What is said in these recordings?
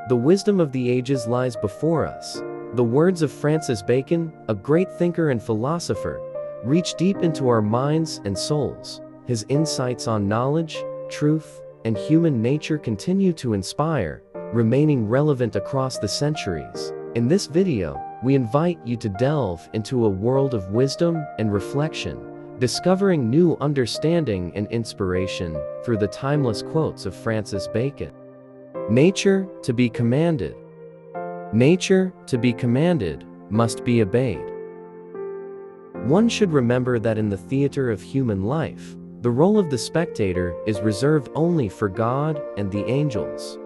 The wisdom of the ages lies before us. The words of Francis Bacon, a great thinker and philosopher, reach deep into our minds and souls. His insights on knowledge, truth, and human nature continue to inspire, remaining relevant across the centuries. In this video, we invite you to delve into a world of wisdom and reflection, discovering new understanding and inspiration through the timeless quotes of Francis Bacon. Nature to be commanded. Nature to be commanded must be obeyed. One should remember that in the theater of human life, the role of the spectator is reserved only for God and the angels.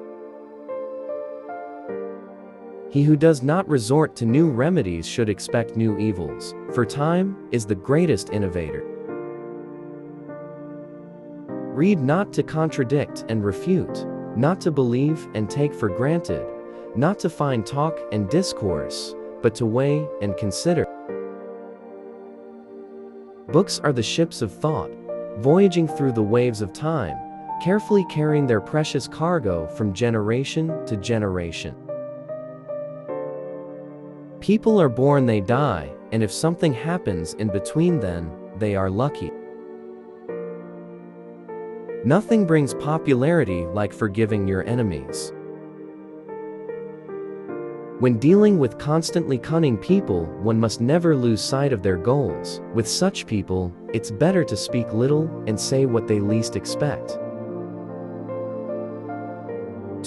He who does not resort to new remedies should expect new evils, for time is the greatest innovator. Read not to contradict and refute, not to believe and take for granted, not to find talk and discourse, but to weigh and consider. Books are the ships of thought, voyaging through the waves of time, carefully carrying their precious cargo from generation to generation. People are born, they die, and if something happens in between then, they are lucky. Nothing brings popularity like forgiving your enemies. When dealing with constantly cunning people, one must never lose sight of their goals. With such people, it's better to speak little and say what they least expect.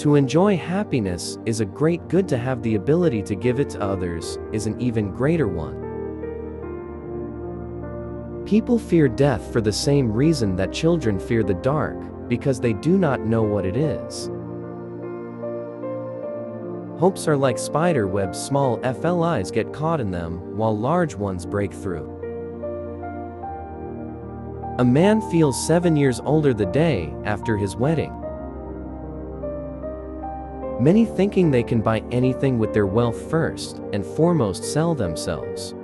To enjoy happiness is a great good. To have the ability to give it to others is an even greater one. People fear death for the same reason that children fear the dark, because they do not know what it is. Hopes are like spider webs, small flies get caught in them, while large ones break through. A man feels 7 years older the day after his wedding. Many thinking they can buy anything with their wealth first and foremost sell themselves.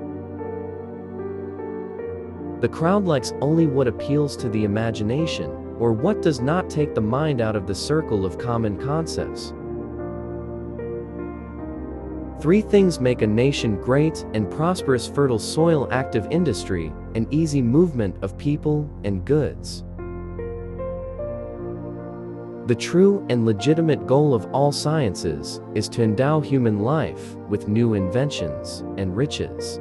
The crowd likes only what appeals to the imagination, or what does not take the mind out of the circle of common concepts. 3 things make a nation great and prosperous: fertile soil, active industry, and easy movement of people and goods. The true and legitimate goal of all sciences is to endow human life with new inventions and riches.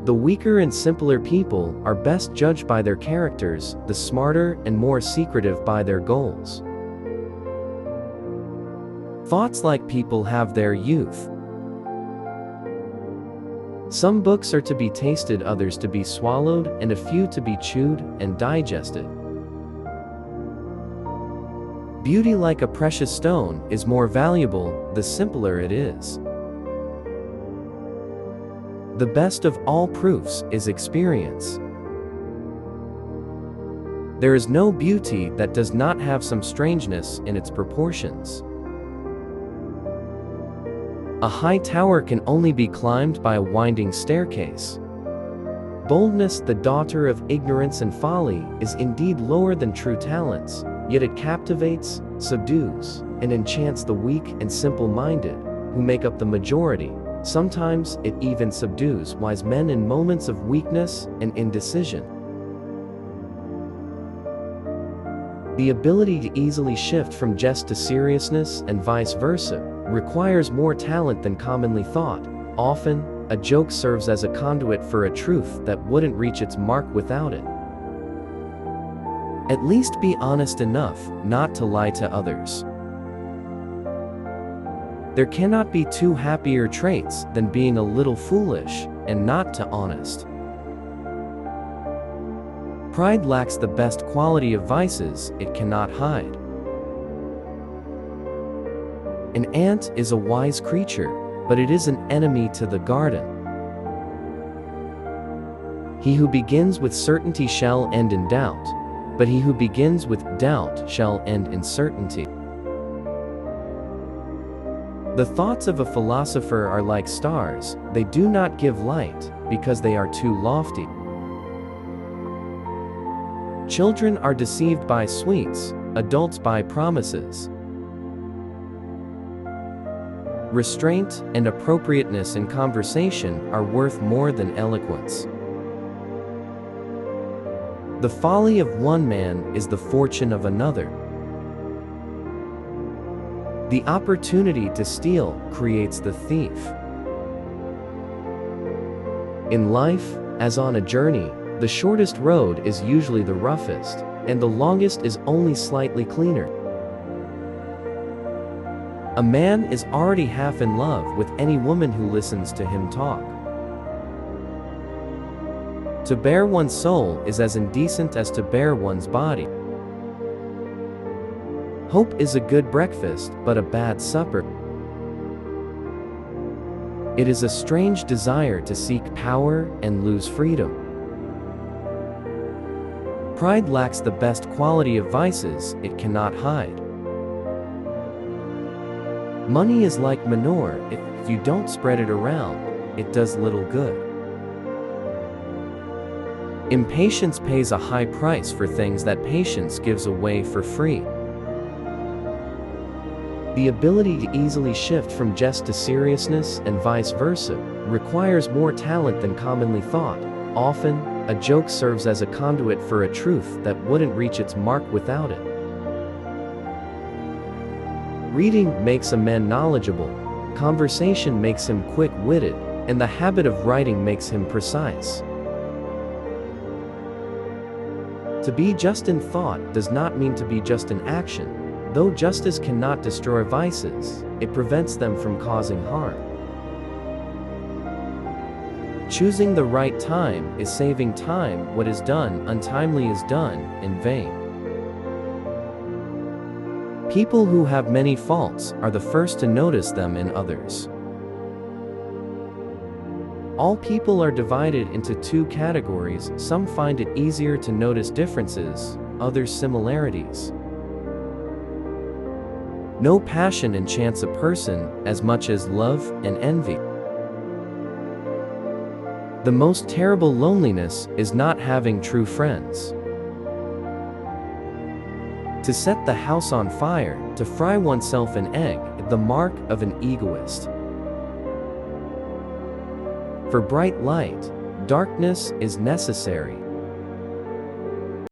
The weaker and simpler people are best judged by their characters, the smarter and more secretive by their goals. Thoughts like people have their youth. Some books are to be tasted, others to be swallowed, and a few to be chewed and digested. Beauty, like a precious stone, is more valuable the simpler it is. The best of all proofs is experience. There is no beauty that does not have some strangeness in its proportions. A high tower can only be climbed by a winding staircase. Boldness, the daughter of ignorance and folly, is indeed lower than true talents, yet it captivates, subdues, and enchants the weak and simple-minded, who make up the majority. Sometimes it even subdues wise men in moments of weakness and indecision. The ability to easily shift from jest to seriousness and vice versa requires more talent than commonly thought. Often, a joke serves as a conduit for a truth that wouldn't reach its mark without it. At least be honest enough not to lie to others. There cannot be 2 happier traits than being a little foolish and not too honest. Pride lacks the best quality of vices it cannot hide. An ant is a wise creature, but it is an enemy to the garden. He who begins with certainty shall end in doubt, but he who begins with doubt shall end in certainty. The thoughts of a philosopher are like stars, they do not give light, because they are too lofty. Children are deceived by sweets, adults by promises. Restraint and appropriateness in conversation are worth more than eloquence. The folly of one man is the fortune of another. The opportunity to steal creates the thief. In life, as on a journey, the shortest road is usually the roughest, and the longest is only slightly cleaner. A man is already half in love with any woman who listens to him talk. To bare one's soul is as indecent as to bare one's body. Hope is a good breakfast, but a bad supper. It is a strange desire to seek power and lose freedom. Pride lacks the best quality of vices, it cannot hide. Money is like manure, if you don't spread it around, it does little good. Impatience pays a high price for things that patience gives away for free. The ability to easily shift from jest to seriousness and vice versa requires more talent than commonly thought. Often, a joke serves as a conduit for a truth that wouldn't reach its mark without it. Reading makes a man knowledgeable, conversation makes him quick-witted, and the habit of writing makes him precise. To be just in thought does not mean to be just in action. Though justice cannot destroy vices, it prevents them from causing harm. Choosing the right time is saving time. What is done untimely is done in vain. People who have many faults are the first to notice them in others. All people are divided into two categories. Some find it easier to notice differences, others similarities. No passion enchants a person as much as love and envy. The most terrible loneliness is not having true friends. To set the house on fire, to fry oneself an egg, the mark of an egoist. For bright light, darkness is necessary.